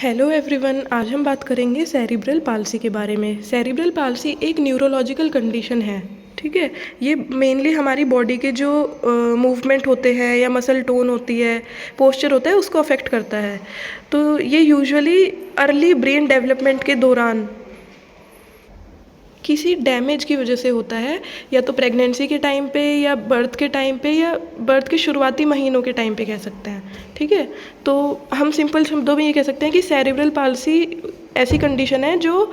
Hello everyone, आज हम बात करेंगे सेरिब्रल पाल्सी के बारे में। सेरिब्रल पाल्सी एक न्यूरोलॉजिकल कंडीशन है। ठीक है, ये मेनली हमारी बॉडी के जो मूवमेंट होते हैं या मसल टोन होती है, पोस्चर होता है, उसको अफेक्ट करता है। तो ये यूजुअली अर्ली ब्रेन डेवलपमेंट के दौरान किसी डैमेज की वजह से होता है, या तो प्रेगनेंसी के टाइम पे या बर्थ के टाइम पे या बर्थ के शुरुआती महीनों के टाइम पे कह सकते हैं। ठीक है, तो हम सिंपल शब्दों में ये कह सकते हैं कि सेरिब्रल पाल्सी ऐसी कंडीशन है जो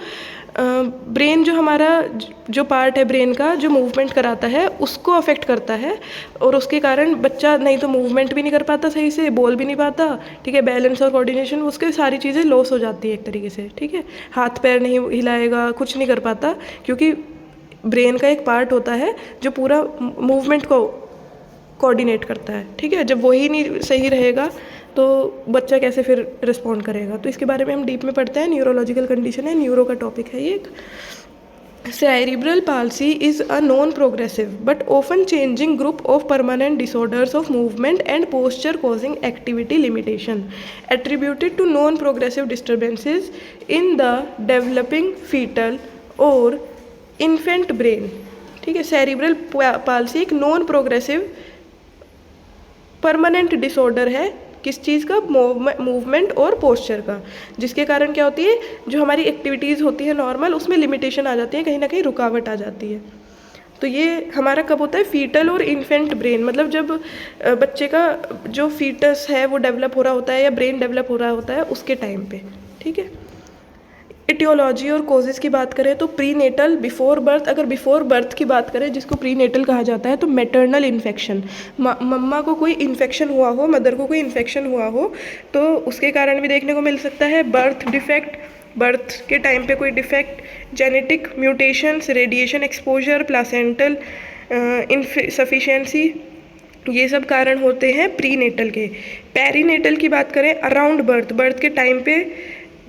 ब्रेन, जो हमारा जो पार्ट है ब्रेन का जो मूवमेंट कराता है, उसको अफेक्ट करता है। और उसके कारण बच्चा नहीं तो मूवमेंट भी नहीं कर पाता, सही से बोल भी नहीं पाता। ठीक है, बैलेंस और कोऑर्डिनेशन, उसके सारी चीज़ें लॉस हो जाती है एक तरीके से। ठीक है, हाथ पैर नहीं हिलाएगा, कुछ नहीं कर पाता, क्योंकि ब्रेन का एक पार्ट होता है जो पूरा मूवमेंट को कोऑर्डिनेट करता है। ठीक है, जब वही नहीं सही रहेगा तो बच्चा कैसे फिर रिस्पॉन्ड करेगा। तो इसके बारे में हम डीप में पढ़ते हैं। न्यूरोलॉजिकल कंडीशन है, न्यूरो का टॉपिक है ये एक। Cerebral palsy is a non-progressive but often changing group of permanent disorders of movement and posture causing activity limitation attributed to non-progressive disturbances in the developing fetal or infant brain। ठीक है, cerebral palsy एक non progressive permanent disorder है, किस चीज़ का? Movement और posture का, जिसके कारण क्या होती है, जो हमारी एक्टिविटीज़ होती है नॉर्मल, उसमें लिमिटेशन आ जाती है, कहीं ना कहीं रुकावट आ जाती है। तो ये हमारा कब होता है? फीटल और इन्फेंट ब्रेन, मतलब जब बच्चे का जो फीटस है वो डेवलप हो रहा होता है या ब्रेन डेवलप हो रहा होता है, उसके टाइम पे। ठीक है, इटियोलॉजी और कोजेस की बात करें तो प्रीनेटल, बिफोर बर्थ। अगर बिफोर बर्थ की बात करें, जिसको प्रीनेटल कहा जाता है, तो मैटरनल इन्फेक्शन, मम्मा को कोई इन्फेक्शन हुआ हो, मदर को कोई इन्फेक्शन हुआ हो, तो उसके कारण भी देखने को मिल सकता है। बर्थ डिफेक्ट, बर्थ के टाइम पे कोई defect, genetic mutations, radiation exposure, placental insufficiency, ये सब कारण होते हैं प्रीनेटल के। पेरीनेटल की बात करें, अराउंड बर्थ, बर्थ के टाइम पे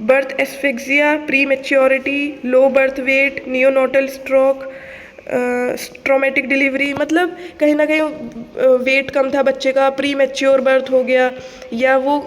birth asphyxia, prematurity, low birth weight, neonatal stroke, traumatic delivery, मतलब कहीं ना कहीं वेट कम था बच्चे का, प्री मेच्योर बर्थ हो गया, या वो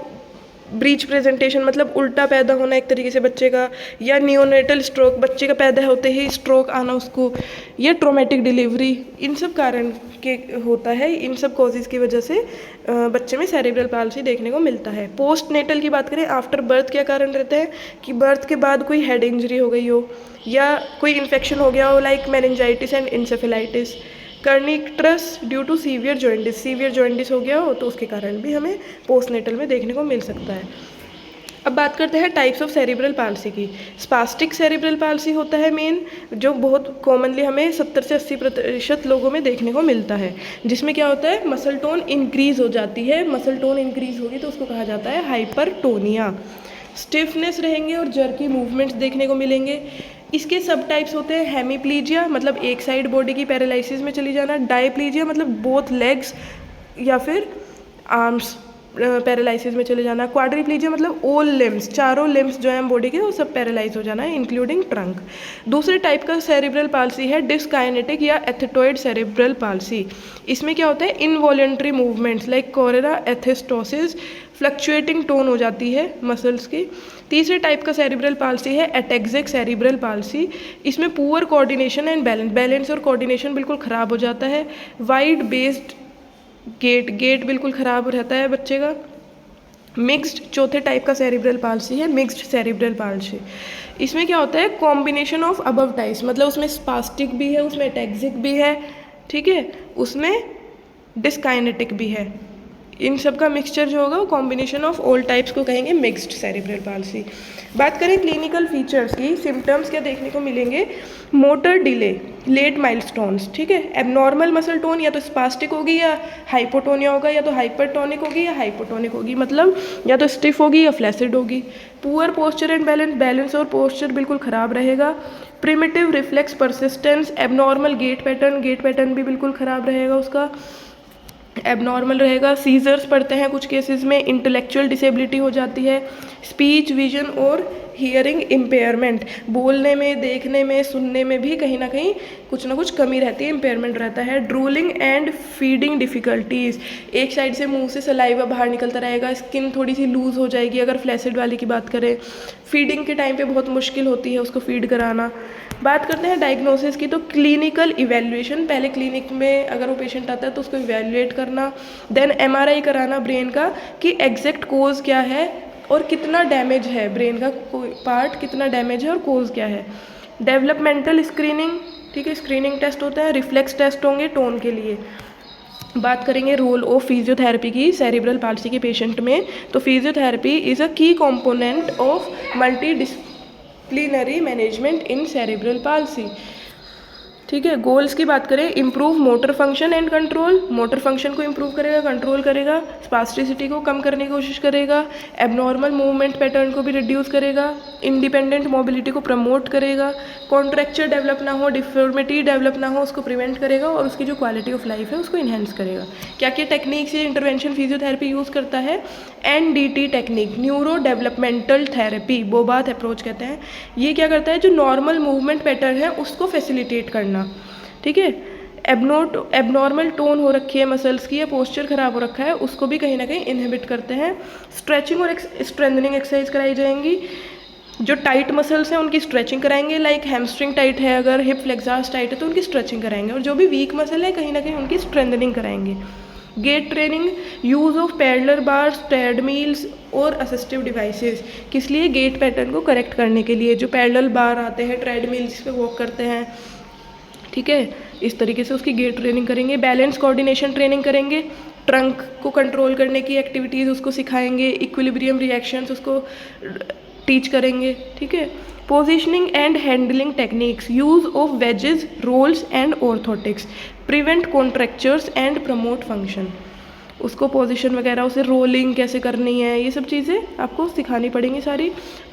ब्रीच प्रेजेंटेशन, मतलब उल्टा पैदा होना एक तरीके से बच्चे का, या नियोनेटल स्ट्रोक, बच्चे का पैदा होते ही स्ट्रोक आना उसको, या ट्रॉमेटिक डिलीवरी, इन सब कारण के होता है। इन सब कॉजेज़ की वजह से बच्चे में सेरिब्रल पाल्सी देखने को मिलता है। पोस्ट नेटल की बात करें, आफ्टर बर्थ क्या कारण रहते हैं कि बर्थ के बाद कोई हेड इंजरी हो गई हो, या कोई इन्फेक्शन हो गया हो, like meningitis and encephalitis, kernicterus due to severe jaundice, severe jaundice हो गया हो, तो उसके कारण भी हमें पोस्टनेटल में देखने को मिल सकता है। अब बात करते हैं टाइप्स ऑफ सेरिब्रल पाल्सी की। स्पास्टिक सेरिब्रल पाल्सी होता है मेन, जो बहुत कॉमनली हमें 70 से 80% लोगों में देखने को मिलता है, जिसमें क्या होता है, मसल टोन इंक्रीज हो जाती है। मसल टोन इंक्रीज होगी तो उसको कहा जाता है हाइपरटोनिया। स्टिफनेस रहेंगे और जर्की मूवमेंट्स देखने को मिलेंगे। इसके सब टाइप्स होते हैं, हेमीप्लीजिया मतलब एक साइड बॉडी की पैरालिसिस में चली जाना, डायप्लीजिया मतलब बोथ लेग्स या फिर आर्म्स पैरालिसिस में चले जाना, क्वाड्रिप्लीजिया मतलब ऑल लिम्स, चारों लिम्स जो हैं बॉडी के वो सब पैरालाइज हो जाना है, इंक्लूडिंग ट्रंक। दूसरे टाइप का सेरिब्रल पाल्सी है डिस्काइनेटिक या एथेटॉइड सेरिब्रल पाल्सी। इसमें क्या होता है, involuntary movements like chorea athetosis, fluctuating tone हो जाती है मसल्स की। तीसरे टाइप का सेरिब्रल पाल्सी है एटेक्सिक सेरिब्रल पाल्सी। इसमें पुअर कोऑर्डिनेशन एंड बैलेंस और कोऑर्डिनेशन बिल्कुल ख़राब हो जाता है। वाइड बेस्ड गेट बिल्कुल ख़राब रहता है बच्चे का। मिक्स्ड चौथे टाइप का सेरिब्रल पाल्सी है मिक्स्ड सेरिब्रल पाल्सी। इसमें क्या होता है, कॉम्बिनेशन ऑफ अबव टाइप्स, मतलब उसमें स्पास्टिक भी है, उसमें एटेक्सिक भी है, ठीक है, उसमें डिस्काइनेटिक भी है। इन सब का मिक्सचर जो होगा वो कॉम्बिनेशन ऑफ ऑल टाइप्स को कहेंगे मिक्स्ड सेरिब्रल पाल्सी। बात करें क्लिनिकल फीचर्स की, सिम्टम्स क्या देखने को मिलेंगे, मोटर डिले, लेट माइलस्टोन्स, ठीक है, एबनॉर्मल मसल टोन या तो स्पास्टिक होगी या हाइपोटोनिया होगा, या तो हाइपरटोनिक होगी या हाइपोटोनिक होगी, मतलब या तो स्टिफ होगी या फ्लैसिड होगी। पुअर पोस्चर एंड बैलेंस और पोस्चर बिल्कुल ख़राब रहेगा। Primitive reflex persistence, abnormal gait pattern भी बिल्कुल ख़राब रहेगा, उसका एबनॉर्मल रहेगा। सीजर्स पड़ते हैं कुछ केसेस में, इंटेलेक्चुअल डिसेबिलिटी हो जाती है, स्पीच, विजन और हियरिंग इम्पेयरमेंट, बोलने में, देखने में, सुनने में भी कहीं ना कहीं कुछ ना कुछ कमी रहती है, इम्पेयरमेंट रहता है। ड्रूलिंग एंड फीडिंग डिफ़िकल्टीज़, एक साइड से मुंह से सलाइवा बाहर निकलता रहेगा, स्किन थोड़ी सी लूज़ हो जाएगी अगर फ्लैसिड वाली की बात करें। फीडिंग के टाइम पे बहुत मुश्किल होती है उसको फीड कराना। बात करते हैं डायग्नोसिस की, तो क्लिनिकल इवेल्युएशन, पहले क्लिनिक में अगर वो पेशेंट आता है तो उसको इवेल्युएट करना, देन एमआरआई कराना ब्रेन का कि एग्जैक्ट कोज क्या है और कितना डैमेज है, ब्रेन का कोई पार्ट कितना डैमेज है और कोज क्या है। डेवलपमेंटल स्क्रीनिंग, ठीक है, स्क्रीनिंग टेस्ट होता है। रिफ्लेक्स टेस्ट होंगे टोन के लिए। बात करेंगे रोल ऑफ फिजियोथेरेपी की सेरिब्रल पाल्सी के पेशेंट में, तो फिजियोथेरेपी इज़ अ की component of multi disciplinary management in cerebral palsy. ठीक है, गोल्स की बात करें, improve motor function and control, motor function को इम्प्रूव करेगा, कंट्रोल करेगा, स्पास्टिसिटी को कम करने की कोशिश करेगा, एबनॉर्मल मूवमेंट पैटर्न को भी रिड्यूस करेगा, इंडिपेंडेंट मोबिलिटी को प्रमोट करेगा, कॉन्ट्रैक्चर डेवलप ना हो, डिफॉर्मिटी डेवलप ना हो उसको प्रिवेंट करेगा, और उसकी जो क्वालिटी ऑफ लाइफ है उसको इन्हेंस करेगा। क्या क्या टेक्निक्स ये इंटरवेंशन फिजियोथेरेपी यूज़ करता है? NDT technique, neuro developmental therapy, Bobath approach कहते हैं। ये क्या करता है, जो नॉर्मल मूवमेंट पैटर्न है उसको फैसिलिटेट करना, ठीक है। एबनॉर्मल टोन हो रखी है मसल्स की या पोस्चर खराब हो रखा है उसको भी कहीं ना कहीं इनहिबिट करते हैं। स्ट्रेचिंग और स्ट्रेंथनिंग एक्सरसाइज कराई जाएंगी। जो टाइट मसल्स हैं उनकी स्ट्रेचिंग कराएंगे, लाइक हैमस्ट्रिंग टाइट है, अगर हिप फ्लेक्सास टाइट है तो उनकी स्ट्रेचिंग कराएंगे, और जो भी वीक मसल है कहीं ना कहीं उनकी स्ट्रेंथनिंग कराएंगे। Gait training, use of parallel bars, treadmills और असिस्टिव डिवाइसेस, किस लिए? गेट पैटर्न को करेक्ट करने के लिए। जो पैरेलल बार आते हैं, ट्रेडमिल जिस पे वॉक करते हैं, ठीक है, इस तरीके से उसकी गेट ट्रेनिंग करेंगे। बैलेंस कोऑर्डिनेशन ट्रेनिंग करेंगे, ट्रंक को कंट्रोल करने की एक्टिविटीज़ उसको सिखाएंगे, इक्विलिब्रियम रिएक्शंस उसको टीच करेंगे, ठीक है। Positioning and handling techniques, use of wedges, rolls and orthotics, prevent contractures and promote function, उसको पोजीशन वगैरह, उसे रोलिंग कैसे करनी है, ये सब चीज़ें आपको सिखानी पड़ेंगी सारी।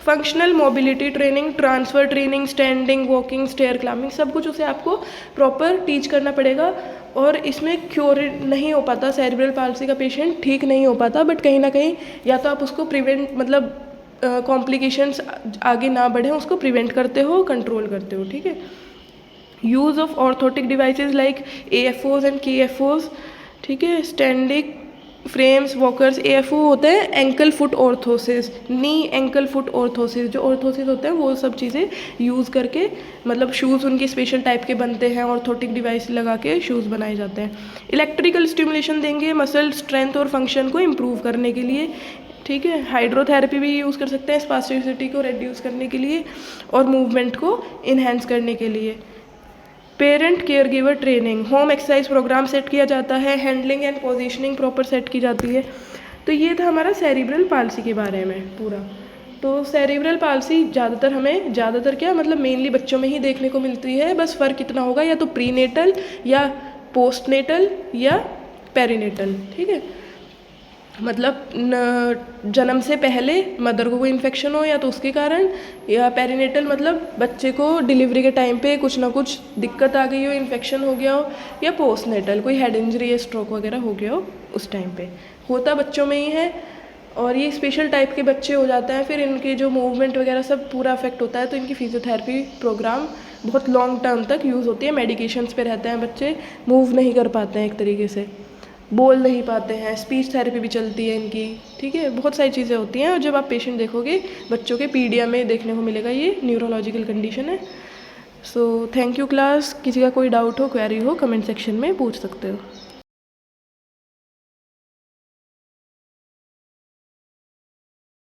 Functional mobility training, transfer training, standing, walking, stair climbing, सब कुछ उसे आपको प्रॉपर टीच करना पड़ेगा। और इसमें क्योर नहीं हो पाता, सेरिब्रल पाल्सी का पेशेंट ठीक नहीं हो पाता, बट कहीं ना कहीं या तो आप उसको प्रिवेंट, मतलब कॉम्प्लिकेशंस आगे ना बढ़ें उसको प्रिवेंट करते हो, कंट्रोल करते हो, ठीक है। Use of orthotic devices like AFOs and KFOs, ठीक है। Standing frames, walkers. AFO होते हैं एंकल फुट ऑर्थोसिस, नी एंकल फुट ऑर्थोसिस, जो ऑर्थोसिस होते हैं वो सब चीज़ें यूज़ करके, मतलब शूज़ उनके स्पेशल टाइप के बनते हैं, ऑर्थोटिक डिवाइस लगा के शूज़ बनाए जाते हैं। इलेक्ट्रिकल स्टिमुलेशन देंगे मसल स्ट्रेंथ और फंक्शन को इम्प्रूव करने के लिए, ठीक है। हाइड्रोथेरेपी भी यूज़ कर सकते हैं स्पास्टिसिटी को रिड्यूस करने के लिए और मूवमेंट को इन्हेंस करने के लिए। Parent care giver training, home exercise program set किया जाता है, handling and positioning proper set की जाती है। तो ये था हमारा सेरिब्रल पाल्सी के बारे में पूरा। तो सेरिब्रल पाल्सी ज़्यादातर क्या, मतलब मेनली बच्चों में ही देखने को मिलती है, बस फ़र्क इतना होगा या तो प्रीनेटल या पोस्टनेटल या पेरीनेटल, ठीक है। मतलब जन्म से पहले मदर को कोई इन्फेक्शन हो या तो उसके कारण, या पेरीनेटल मतलब बच्चे को डिलीवरी के टाइम पे कुछ ना कुछ दिक्कत आ गई हो, इन्फेक्शन हो गया हो, या पोस्टनेटल कोई हेड इंजरी या स्ट्रोक वगैरह हो गया हो, उस टाइम पे होता बच्चों में ही है। और ये स्पेशल टाइप के बच्चे हो जाते हैं, फिर इनके जो मूवमेंट वगैरह सब पूरा अफेक्ट होता है, तो इनकी फिजियोथेरेपी प्रोग्राम बहुत लॉन्ग टर्म तक यूज़ होती है। मेडिकेशंस पे रहते हैं बच्चे, मूव नहीं कर पाते हैं, एक तरीके से बोल नहीं पाते हैं, स्पीच थेरेपी भी चलती है इनकी, ठीक है। बहुत सारी चीज़ें होती हैं, और जब आप पेशेंट देखोगे बच्चों के पीडिया में देखने को मिलेगा, ये न्यूरोलॉजिकल कंडीशन है। So thank you class. किसी का कोई डाउट हो, क्वेरी हो, कमेंट सेक्शन में पूछ सकते हो।